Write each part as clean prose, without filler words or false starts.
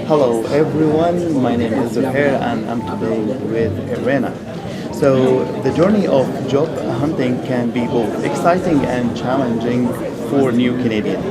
Hello everyone, my name is Zuhair and I'm today with Irena. So the journey of job hunting can be both exciting and challenging for new Canadians.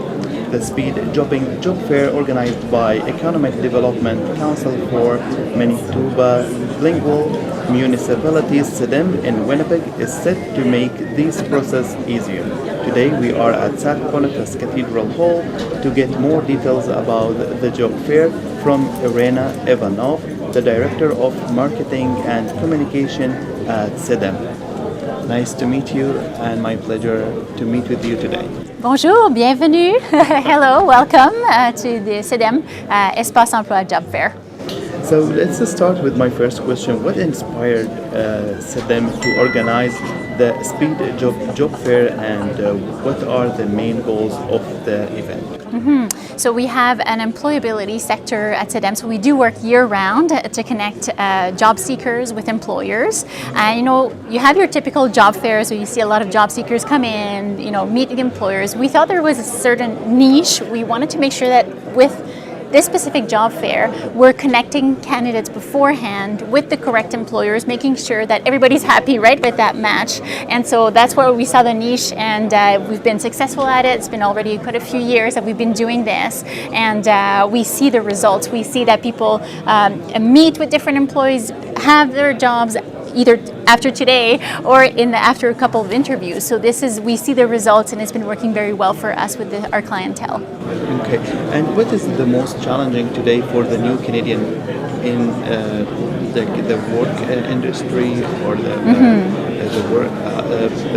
The Speed Jobbing Job Fair organized by Economic Development Council for Manitoba Lingual Municipalities SEDEM in Winnipeg is set to make this process easier. Today we are at St. Boniface Cathedral Hall to get more details about the job fair from Irena Ivanov, the Director of Marketing and Communication at SEDEM. Nice to meet you and my pleasure to meet with you today. Bonjour, bienvenue. Hello, welcome to the SEDEM Espace Emploi Job Fair. So let's start with my first question. What inspired SEDEM to organize the Speed Job Fair and what are the main goals of the event? So we have an employability sector at SEDEM, so we do work year-round to connect job seekers with employers. And you have your typical job fairs where you see a lot of job seekers come in, meet the employers. We thought there was a certain niche. We wanted to make sure that with this specific job fair, we're connecting candidates beforehand with the correct employers, making sure that everybody's happy, right, with that match. And so that's where we saw the niche, and we've been successful at it. It's been already quite a few years that we've been doing this, and we see the results. We see that people meet with different employees, have their jobs either after today or after a couple of interviews. So we see the results, and it's been working very well for us with our clientele. Okay, and what is the most challenging today for the new Canadian in the work industry or the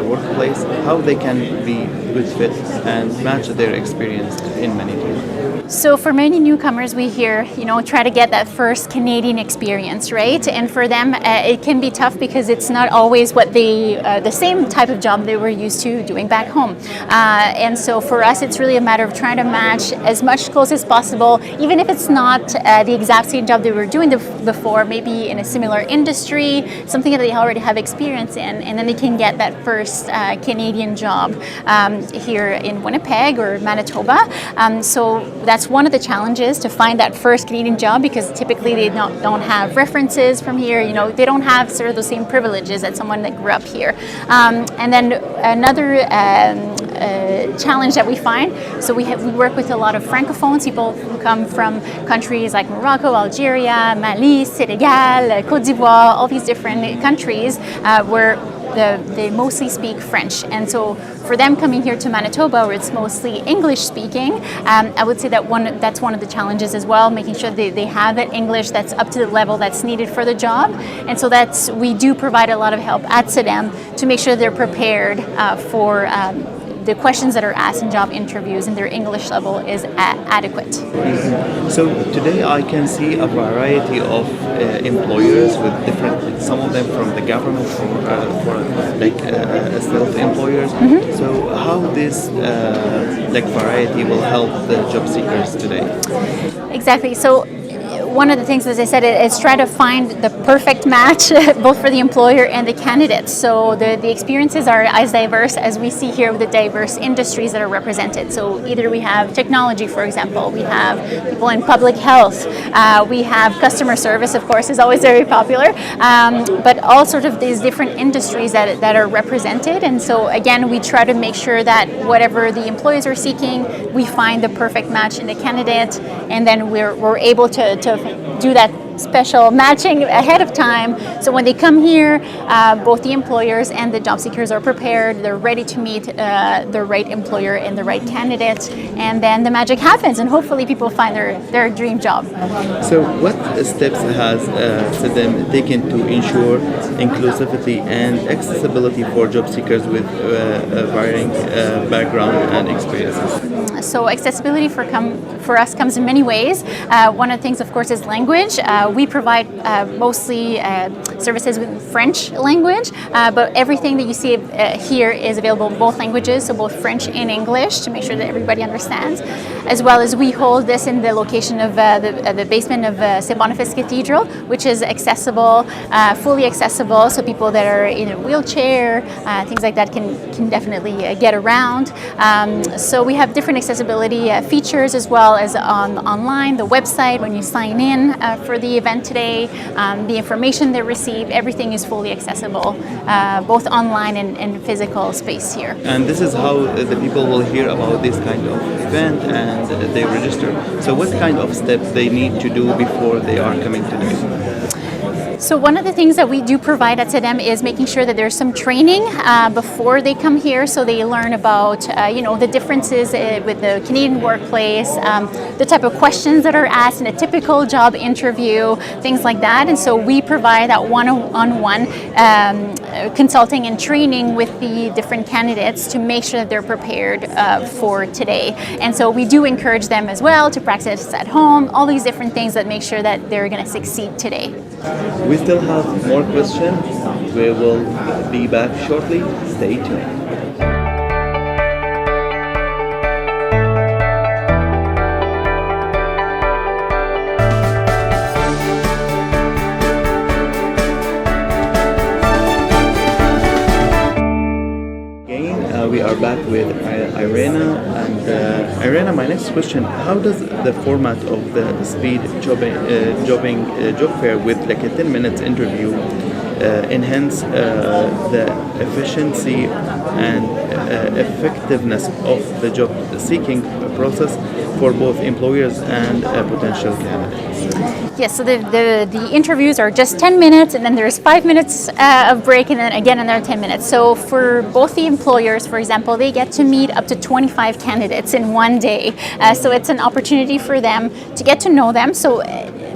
workplace? How they can be good fit and match their experience in Manitoba? So for many newcomers, we hear, try to get that first Canadian experience, right? And for them, it can be tough because it's not always what the same type of job they were used to doing back home. And so for us, it's really a matter of trying to match as much close as possible, even if it's not the exact same job they were doing before, maybe in a similar industry, something that they already have experience in, and then they can get that first Canadian job here in Winnipeg or Manitoba. So that's one of the challenges, to find that first Canadian job, because typically they don't have references from here. They don't have sort of the same privileges as someone that grew up here. And then another challenge that we find, so we work with a lot of francophones, people who come from countries like Morocco, Algeria, Mali, Senegal, Côte d'Ivoire, all these different countries where they mostly speak French. And so for them coming here to Manitoba, where it's mostly English speaking, I would say that's one of the challenges as well, making sure they have that English that's up to the level that's needed for the job. And so we do provide a lot of help at SEDEM to make sure they're prepared for the questions that are asked in job interviews, and their English level is adequate. So today I can see a variety of employers with different, some of them from the government, for self-employers. So how this variety will help the job seekers today? Exactly. So one of the things, as I said, is try to find the perfect match both for the employer and the candidates. So the experiences are as diverse as we see here with the diverse industries that are represented. So either we have technology, for example, we have people in public health, we have customer service, of course, is always very popular, but all sorts of these different industries that are represented. And so again, we try to make sure that whatever the employees are seeking, we find the perfect match in the candidate, and then we're able to do that special matching ahead of time. So when they come here, both the employers and the job seekers are prepared. They're ready to meet the right employer and the right candidate, and then the magic happens, and hopefully people find their dream job. So what steps has SEDEM taken to ensure inclusivity and accessibility for job seekers with varying background and experiences? So accessibility for us comes in many ways. One of the things, of course, is language. We provide mostly services with French language, but everything that you see here is available in both languages, so both French and English, to make sure that everybody understands. As well as we hold this in the location of the basement of St. Boniface Cathedral, which is accessible, fully accessible, so people that are in a wheelchair, things like that can definitely get around. So we have different accessibility features as well as online, the website, when you sign in for the event today, the information they receive, everything is fully accessible, both online and physical space here. And this is how the people will hear about this kind of event and they register. So what kind of steps they need to do before they are coming today? So one of the things that we do provide at SEDEM is making sure that there's some training before they come here, so they learn about the differences with the Canadian workplace, the type of questions that are asked in a typical job interview, things like that. And so we provide that one-on-one consulting and training with the different candidates to make sure that they're prepared for today. And so we do encourage them as well to practice at home, all these different things that make sure that they're going to succeed today. We still have more questions. We will be back shortly. Stay tuned. We are back with Irena, and Irena, my next question: how does the format of the speed job fair with like a 10 minutes interview enhance the efficiency and effectiveness of the job seeking process for both employers and potential candidates? Yes, so the interviews are just 10 minutes, and then there's 5 minutes of break, and then again another 10 minutes. So for both the employers, for example, they get to meet up to 25 candidates in one day. So it's an opportunity for them to get to know them. So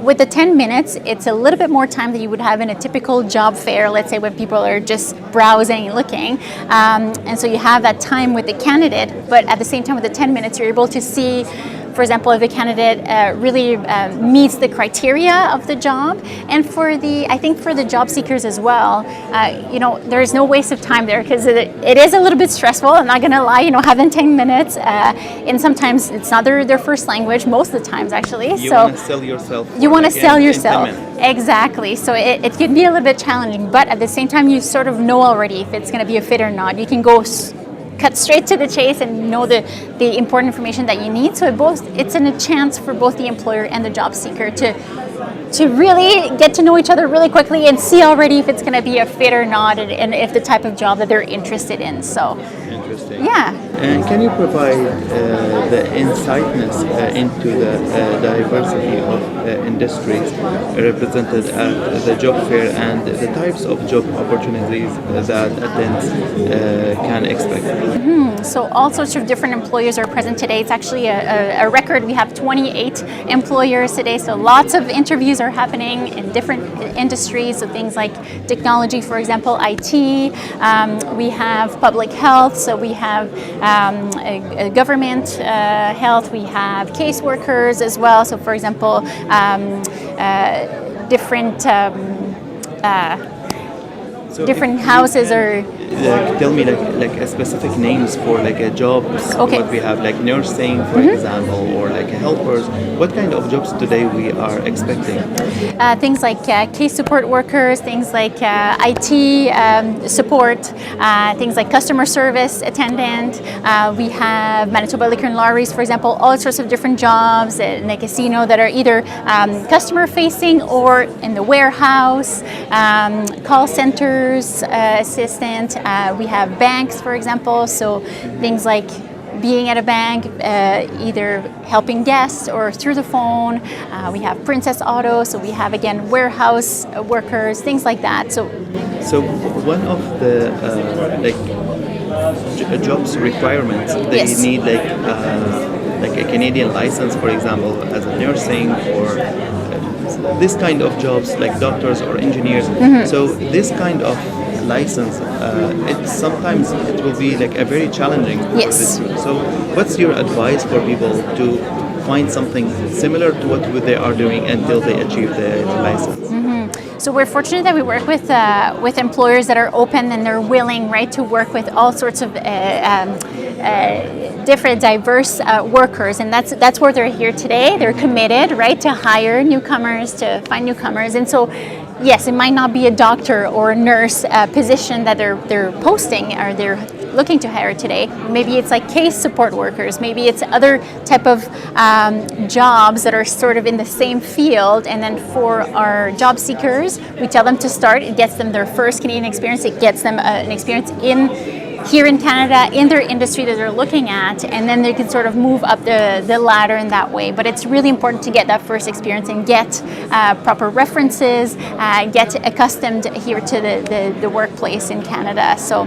with the 10 minutes, it's a little bit more time than you would have in a typical job fair, let's say when people are just browsing and looking. And so you have that time with the candidate, but at the same time with the 10 minutes, you're able to see, for example, if a candidate really meets the criteria of the job. And I think for the job seekers as well, there is no waste of time there, because it is a little bit stressful. I'm not going to lie, having 10 minutes, and sometimes it's not their first language, most of the times actually. You want to sell yourself. You want to sell yourself. Exactly. So it can be a little bit challenging, but at the same time, you sort of know already if it's going to be a fit or not. You can go cut straight to the chase and know the important information that you need. So it's a chance for both the employer and the job seeker to really get to know each other really quickly and see already if it's going to be a fit or not, and if the type of job that they're interested in. So interesting. Yeah. And can you provide the insightness into the diversity of industries represented at the job fair and the types of job opportunities that attendants can expect? So all sorts of different employers are present today. It's actually a record. We have 28 employers today, so lots of interviews are happening in different industries. So things like technology, for example, IT. We have public health, so we have government health. We have caseworkers as well. So for example, different different houses are. Tell me like a specific names for like a jobs. Okay. What we have, like nursing, for example, or like helpers. What kind of jobs today we are expecting? Things like case support workers, things like IT support, things like customer service attendant. We have Manitoba Liquor and Lotteries, for example, all sorts of different jobs in a casino that are either customer facing or in the warehouse, call centers, assistant. We have banks, for example, so things like being at a bank, either helping guests or through the phone. We have Princess Auto, so we have, again, warehouse workers, things like that. So one of the jobs requirements, they Yes. need like a Canadian license, for example, as a nursing or this kind of jobs, like doctors or engineers. So this kind of license, sometimes it will be like a very challenging. Yes. So what's your advice for people to find something similar to what they are doing until they achieve the license? So we're fortunate that we work with employers that are open and they're willing, right, to work with all sorts of different diverse workers, and that's where they're here today. They're committed, right, to hire newcomers, to find newcomers, and so. Yes, it might not be a doctor or a nurse position that they're posting or they're looking to hire today. Maybe it's like case support workers, maybe it's other type of jobs that are sort of in the same field. And then for our job seekers, we tell them to start. It gets them their first Canadian experience. It gets them an experience here in Canada, in their industry that they're looking at, and then they can sort of move up the ladder in that way. But it's really important to get that first experience and get proper references, get accustomed here to the workplace in Canada. So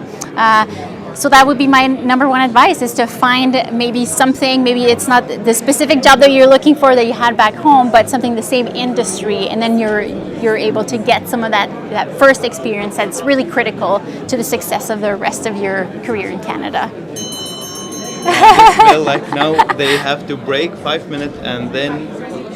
that would be my number one advice, is to find maybe something, maybe it's not the specific job that you're looking for that you had back home, but something the same industry, and then you're able to get some of that first experience that's really critical to the success of the rest of your career in Canada. Well, like now they have to break 5 minutes and then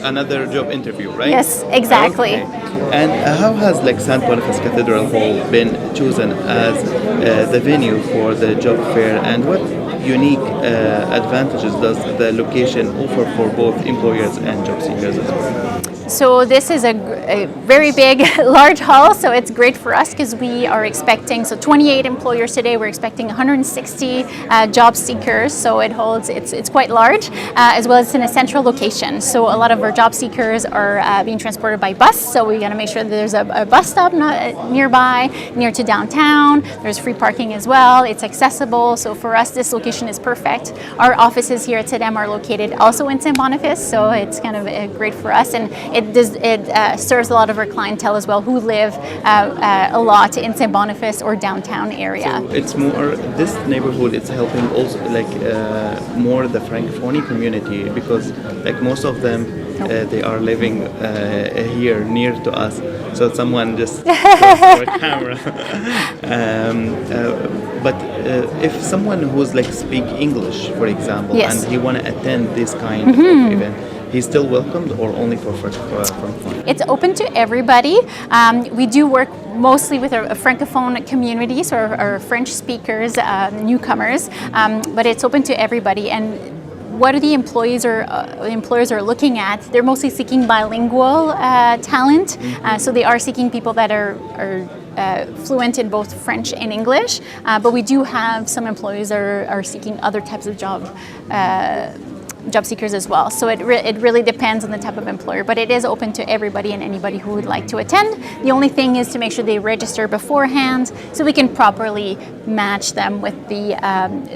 another job interview, right? Yes, exactly. Okay. And how has like St. Boniface Cathedral Hall been chosen as the venue for the job fair, and what unique advantages does the location offer for both employers and job seekers as well? So this is a very big, large hall, so it's great for us because we are expecting, 28 employers today, we're expecting 160 job seekers, so it's quite large, as well as it's in a central location. So a lot of our job seekers are being transported by bus, so we got to make sure that there's a bus stop nearby, near to downtown. There's free parking as well, it's accessible, so for us this location is perfect. Our offices here at CEDEM are located also in St. Boniface, so it's kind of great for us, and it serves a lot of our clientele as well who live a lot in St. Boniface or downtown area. So it's more, this neighborhood is helping also like more the Francophone community, because like most of them they are living here near to us. So someone just for a camera. But if someone who's like speak English, for example, yes, and he want to attend this kind of event, he's still welcomed, or only for Francophone? It's open to everybody. We do work mostly with a Francophone community, so our French speakers, newcomers, but it's open to everybody. And what the employers are looking at, they're mostly seeking bilingual talent. So they are seeking people that are fluent in both French and English, but we do have some employees that are seeking other types of job seekers as well. So it really depends on the type of employer, but it is open to everybody and anybody who would like to attend. The only thing is to make sure they register beforehand so we can properly match them with the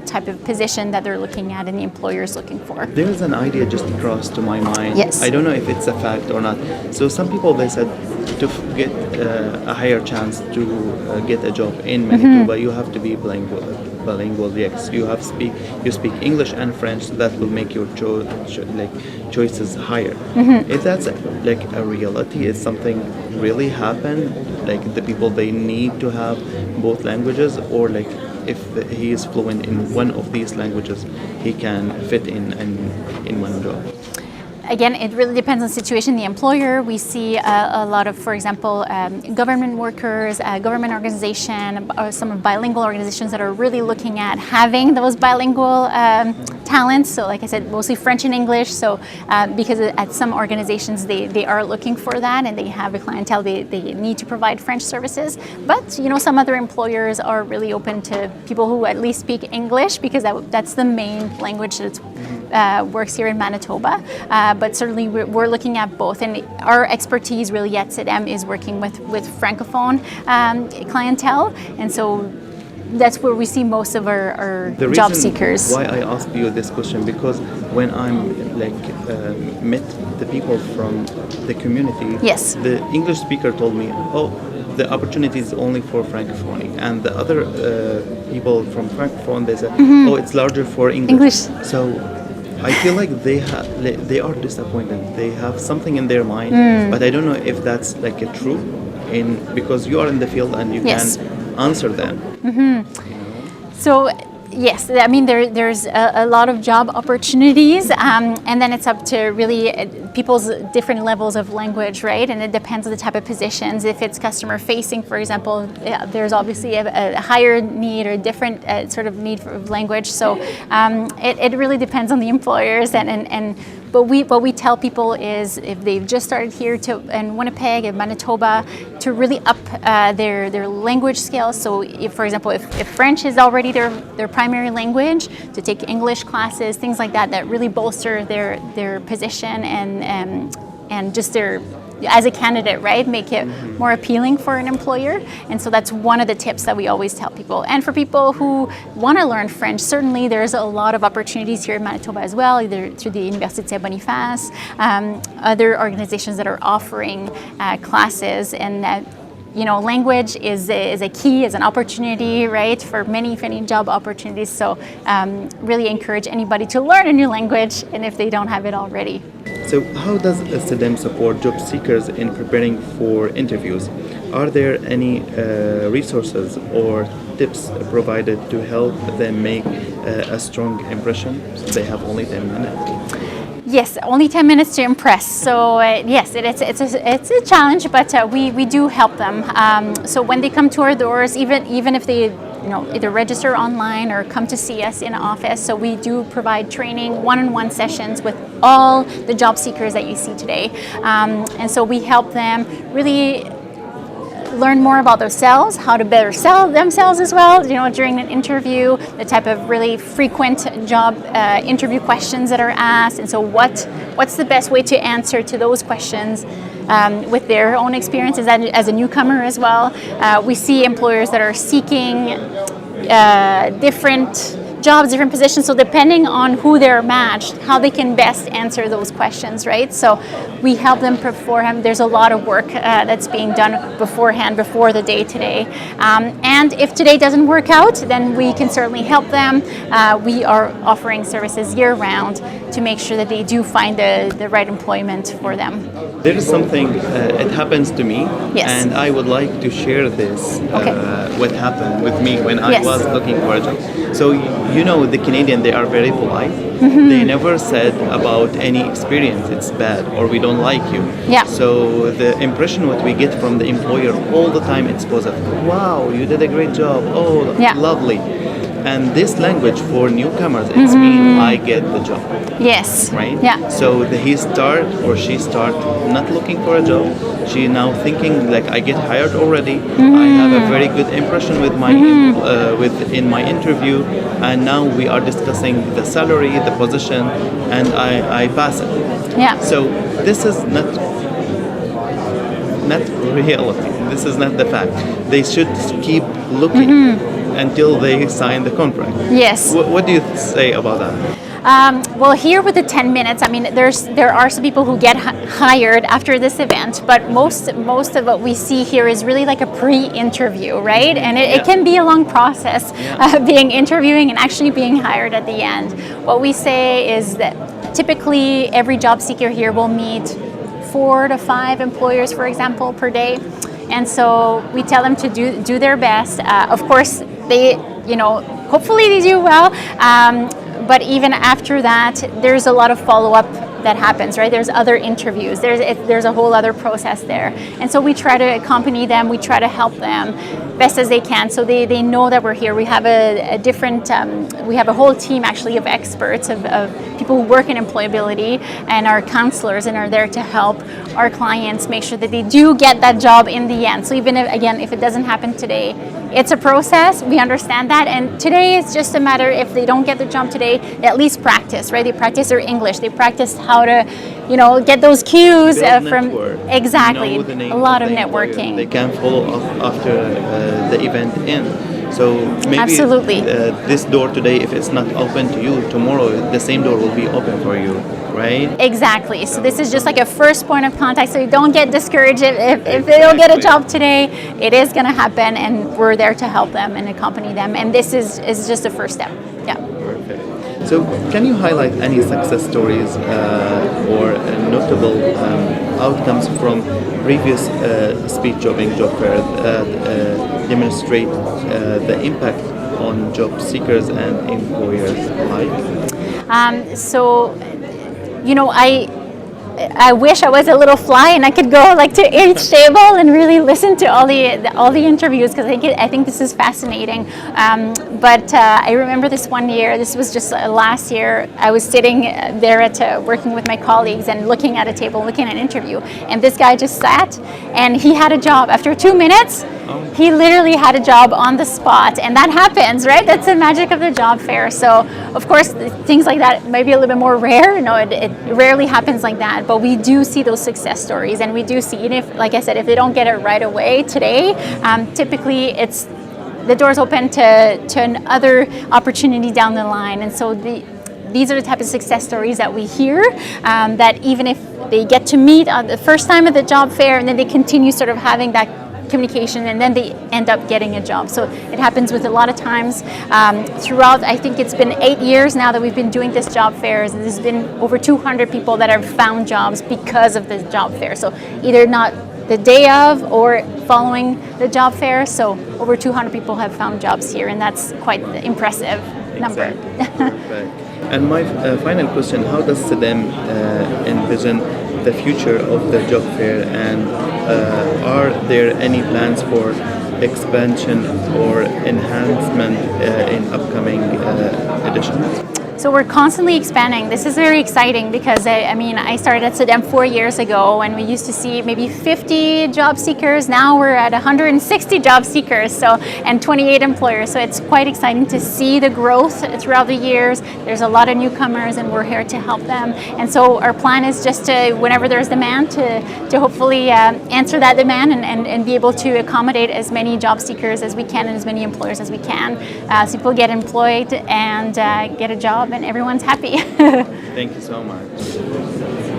type of position that they're looking at and the employer is looking for. There's an idea just crossed to my mind. Yes. I don't know if it's a fact or not. So some people, they said to get a higher chance to get a job in Manitoba, you have to be bilingual. Yes, you speak English and French, so that will make your choices higher. If that's like a reality, is something really happen? Like the people, they need to have both languages, or like if he is fluent in one of these languages, he can fit in one job? Again, it really depends on the situation, the employer. We see a lot of, for example, government workers, government organization, or some bilingual organizations that are really looking at having those bilingual talents. So like I said, mostly French and English. So because at some organizations, they are looking for that, and they have a clientele, they need to provide French services. But, some other employers are really open to people who at least speak English, because that's the main language that works here in Manitoba. But certainly we're looking at both, and our expertise really at CEDEM is working with Francophone clientele, and so that's where we see most of our job seekers. Why I asked you this question, because when I'm met the people from the community, yes, the English speaker told me, the opportunity is only for Francophone, and the other people from Francophone, they said, it's larger for English. So I feel like they are disappointed. They have something in their mind, but I don't know if that's like a true, because you are in the field and you can answer them. So yes, I mean there's a lot of job opportunities, and then it's up to really people's different levels of language, right? And it depends on the type of positions. If it's customer facing, for example, there's obviously a higher need or a different sort of need for language. So it really depends on the employers, and what we tell people is if they've just started here in Winnipeg and Manitoba, to really up their language skills. So if, for example, if French is already their primary language, to take English classes, things like that, that really bolster their position and just their, as a candidate, right, make it more appealing for an employer. And so that's one of the tips that we always tell people. And for people who want to learn French, certainly there's a lot of opportunities here in Manitoba as well, either through the Université Boniface, other organizations that are offering classes. And language is a key, is an opportunity, right, for many job opportunities. So really encourage anybody to learn a new language, and if they don't have it already. So how does STEM support job seekers in preparing for interviews? Are there any resources or tips provided to help them make a strong impression? So they have only 10 minutes. Yes, only 10 minutes to impress. So yes, it's a challenge, but we do help them. So when they come to our doors, even if they either register online or come to see us in office, so we do provide training, one-on-one sessions with all the job seekers that you see today. And so we help them really learn more about themselves, how to better sell themselves as well, during an interview, the type of really frequent job interview questions that are asked, and so what's the best way to answer to those questions with their own experiences as a newcomer as well. We see employers that are seeking different jobs, different positions, so depending on who they're matched, how they can best answer those questions, right? So we help them beforehand. There's a lot of work that's being done beforehand, before the day today. And if today doesn't work out, then we can certainly help them. We are offering services year-round to make sure that they do find the right employment for them. There is something, it happens to me, yes, and I would like to share this, what happened with me when I yes, was looking for a job. So, the Canadian, they are very polite. They never said about any experience, it's bad, or we don't like you. Yeah. So the impression what we get from the employer all the time, it's positive. Wow, you did a great job. Oh, yeah, lovely. And this language for newcomers, it's mean I get the job. Yes. Right? Yeah. So he start or she start not looking for a job. She now thinking like I get hired already. I have a very good impression with my in my interview, and now we are discussing the salary, the position, and I pass it. Yeah. So this is not reality. This is not the fact. They should keep looking until they sign the contract. Yes. What do you say about that? Well, here with the 10 minutes, I mean, there are some people who get hired after this event, but most of what we see here is really like a pre-interview, right? And it can be a long process, being interviewing and actually being hired at the end. What we say is that typically every job seeker here will meet 4 to 5 employers, for example, per day. And so we tell them to do their best. Of course, they, hopefully they do well. But even after that, there's a lot of follow-up that happens, right? There's other interviews. There's a whole other process there. And so we try to accompany them. We try to help them best as they can, so they know that we're here. We have we have a whole team actually of experts, of people who work in employability, and our counselors, and are there to help our clients make sure that they do get that job in the end. So even if it doesn't happen today, it's a process. We understand that, and today it's just a matter, if they don't get the job today, they at least practice, right? They practice their English. They practice how to, get those cues from network. exactly. A lot of networking. They can follow up after the event ends. So maybe absolutely, this door today, if it's not open to you, tomorrow the same door will be open for you, right? Exactly. So this is just like a first point of contact. So you don't get discouraged if they don't get a job today. It is going to happen, and we're there to help them and accompany them. And this is just the first step. Yeah. Perfect. So can you highlight any success stories or notable outcomes from previous speed jobbing job fair that demonstrate the impact on job seekers and employers alike? I wish I was a little fly and I could go like to each table and really listen to all the interviews, because I think this is fascinating. But I remember this one year. This was just last year. I was sitting there at working with my colleagues and looking at a table, looking at an interview, and this guy just sat and he had a job after 2 minutes. He literally had a job on the spot, and that happens, right? That's the magic of the job fair. So, of course, things like that might be a little bit more rare. No, it rarely happens like that, but we do see those success stories, and we do see, even if, like I said, if they don't get it right away today, typically it's the doors open to another opportunity down the line. And so these are the type of success stories that we hear, that even if they get to meet on the first time at the job fair, and then they continue sort of having that communication, and then they end up getting a job. So it happens with a lot of times throughout. I think it's been 8 years now that we've been doing this job fairs, and there's been over 200 people that have found jobs because of the job fair. So either not the day of or following the job fair. So over 200 people have found jobs here, and that's quite an impressive number. Right. And my final question, how does SEDEM envision the future of the job fair, and are there any plans for expansion or enhancement in upcoming editions? So we're constantly expanding. This is very exciting because I started at SEDEM 4 years ago, and we used to see maybe 50 job seekers. Now we're at 160 job seekers, and 28 employers. So it's quite exciting to see the growth throughout the years. There's a lot of newcomers, and we're here to help them. And so our plan is just to, whenever there's demand, to hopefully answer that demand and be able to accommodate as many job seekers as we can and as many employers as we can, so people get employed and get a job, and everyone's happy. Thank you so much.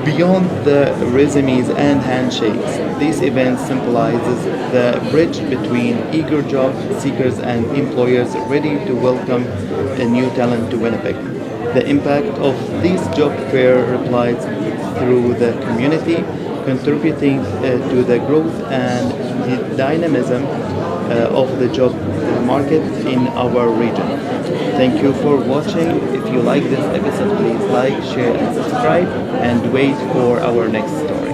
Beyond the resumes and handshakes, this event symbolizes the bridge between eager job seekers and employers ready to welcome a new talent to Winnipeg. The impact of this job fair replies through the community, contributing to the growth and the dynamism of the job market in our region. Thank you for watching. If you like this episode, please like, share, and subscribe, and wait for our next story.